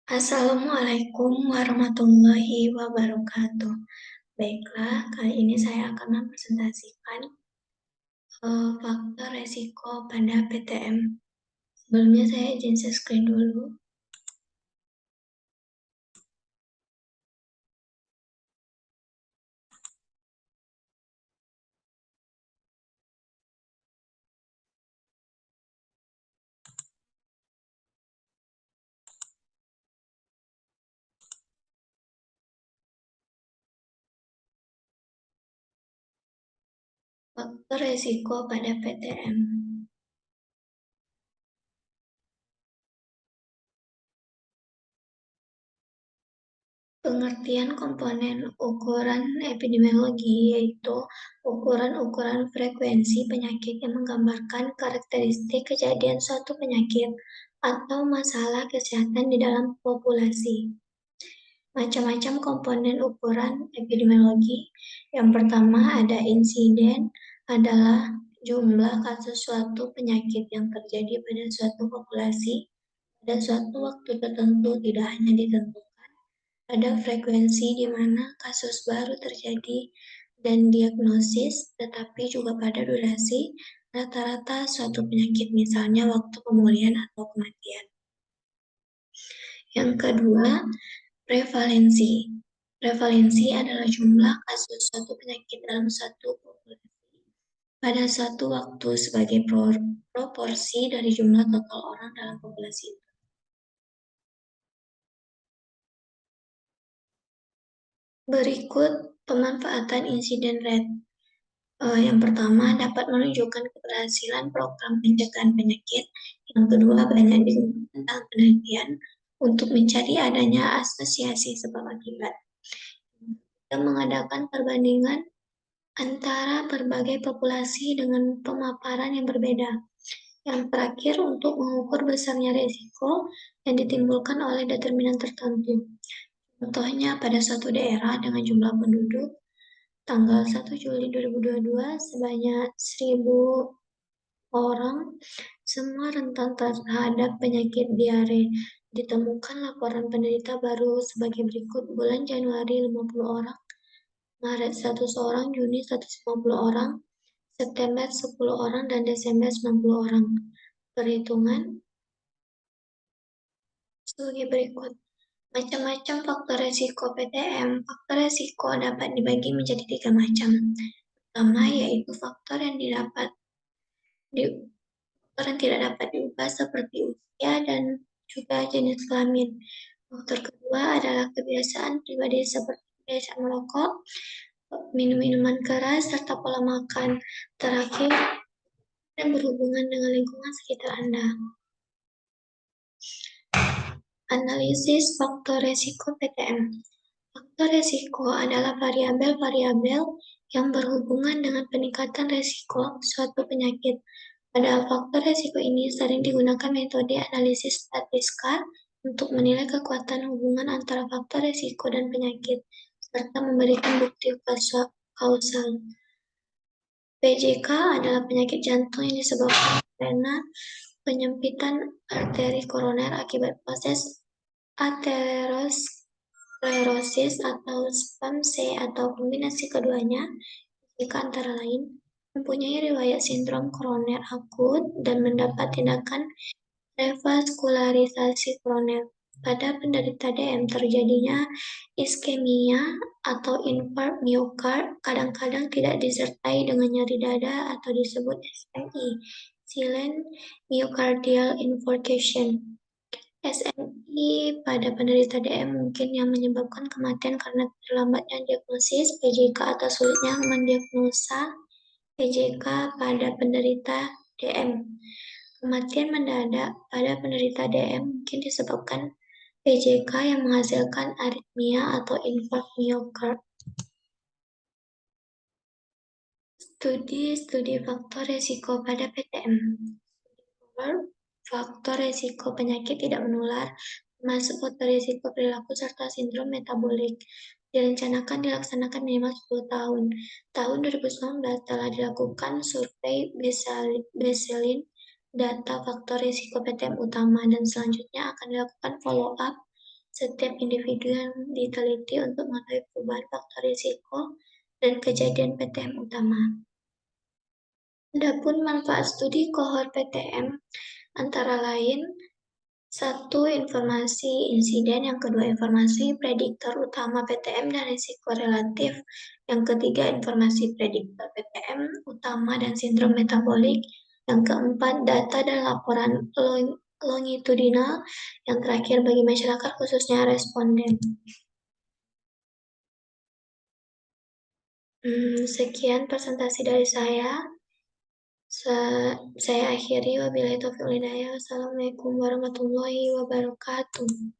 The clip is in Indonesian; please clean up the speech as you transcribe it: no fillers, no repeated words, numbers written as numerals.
Assalamualaikum warahmatullahi wabarakatuh. Baiklah, kali ini saya akan mempresentasikan faktor resiko pada PTM. Sebelumnya saya izin share screen dulu. Faktor resiko pada PTM. Pengertian komponen ukuran epidemiologi yaitu ukuran-ukuran frekuensi penyakit yang menggambarkan karakteristik kejadian suatu penyakit atau masalah kesehatan di dalam populasi. Macam-macam komponen ukuran epidemiologi. Yang pertama ada insiden, adalah jumlah kasus suatu penyakit yang terjadi pada suatu populasi pada suatu waktu tertentu, tidak hanya ditentukan pada frekuensi di mana kasus baru terjadi dan diagnosis, tetapi juga pada durasi rata-rata suatu penyakit, misalnya waktu pemulihan atau kematian. Yang kedua, prevalensi. Prevalensi adalah jumlah kasus suatu penyakit dalam suatu populasi pada suatu waktu sebagai proporsi dari jumlah total orang dalam populasi itu. Berikut pemanfaatan insiden rate. Yang pertama, dapat menunjukkan keberhasilan program pencegahan penyakit. Yang kedua, banyak digunakan dalam penelitian untuk mencari adanya asosiasi sebab akibat. Kita mengadakan perbandingan antara berbagai populasi dengan pemaparan yang berbeda. Yang terakhir, untuk mengukur besarnya risiko yang ditimbulkan oleh determinan tertentu. Contohnya, pada suatu daerah dengan jumlah penduduk tanggal 1 Juli 2022 sebanyak 1.000 orang, semua rentan terhadap penyakit diare. Ditemukan laporan penderita baru sebagai berikut: bulan Januari 50 orang, Maret 100 orang, Juni 150 orang, September 10 orang, dan Desember 90 orang. Perhitungan sebagai berikut. Macam-macam faktor resiko PTM. Faktor resiko dapat dibagi menjadi 3 macam. Pertama, yaitu faktor yang tidak dapat diubah seperti usia dan juga jenis kelamin. Faktor kedua adalah kebiasaan pribadi seperti kebiasaan merokok, minum minuman keras, serta pola makan. Terakhir, dan berhubungan dengan lingkungan sekitar Anda. Analisis faktor resiko PTM. Faktor resiko adalah variabel-variabel yang berhubungan dengan peningkatan resiko suatu penyakit. Pada faktor resiko ini sering digunakan metode analisis statistika untuk menilai kekuatan hubungan antara faktor resiko dan penyakit, serta memberikan bukti kausal. PJK adalah penyakit jantung yang disebabkan karena penyempitan arteri koroner akibat proses aterosklerosis atau SPAM-C atau kombinasi keduanya, jika antara lain mempunyai riwayat sindrom koroner akut dan mendapat tindakan revaskularisasi koroner. Pada penderita DM terjadinya iskemia atau infark miokard kadang-kadang tidak disertai dengan nyeri dada atau disebut SMI, silent myocardial infarction. SMI pada penderita DM mungkin yang menyebabkan kematian karena terlambatnya diagnosis PJK atau sulitnya mendiagnosa PJK pada penderita DM. Kematian mendadak pada penderita DM mungkin disebabkan PJK yang menghasilkan aritmia atau infark miokard. Studi faktor resiko pada PTM. Faktor resiko penyakit tidak menular, termasuk faktor resiko perilaku serta sindrom metabolik. Direncanakan dilaksanakan minimal 10 tahun. Tahun 2019 telah dilakukan survei baseline data faktor risiko PTM utama dan selanjutnya akan dilakukan follow up Setiap individu yang diteliti untuk mengetahui perubahan faktor risiko dan kejadian PTM utama. Adapun manfaat studi kohort PTM antara lain: satu, informasi insiden; yang kedua, informasi prediktor utama PTM dan risiko relatif; yang ketiga, informasi prediktor PTM utama dan sindrom metabolik; yang keempat, data dan laporan longitudinal; yang terakhir, bagi masyarakat khususnya responden. Sekian presentasi dari saya. Saya akhiri, wabillahi taufiq wal hidayah. Wassalamualaikum warahmatullahi wabarakatuh.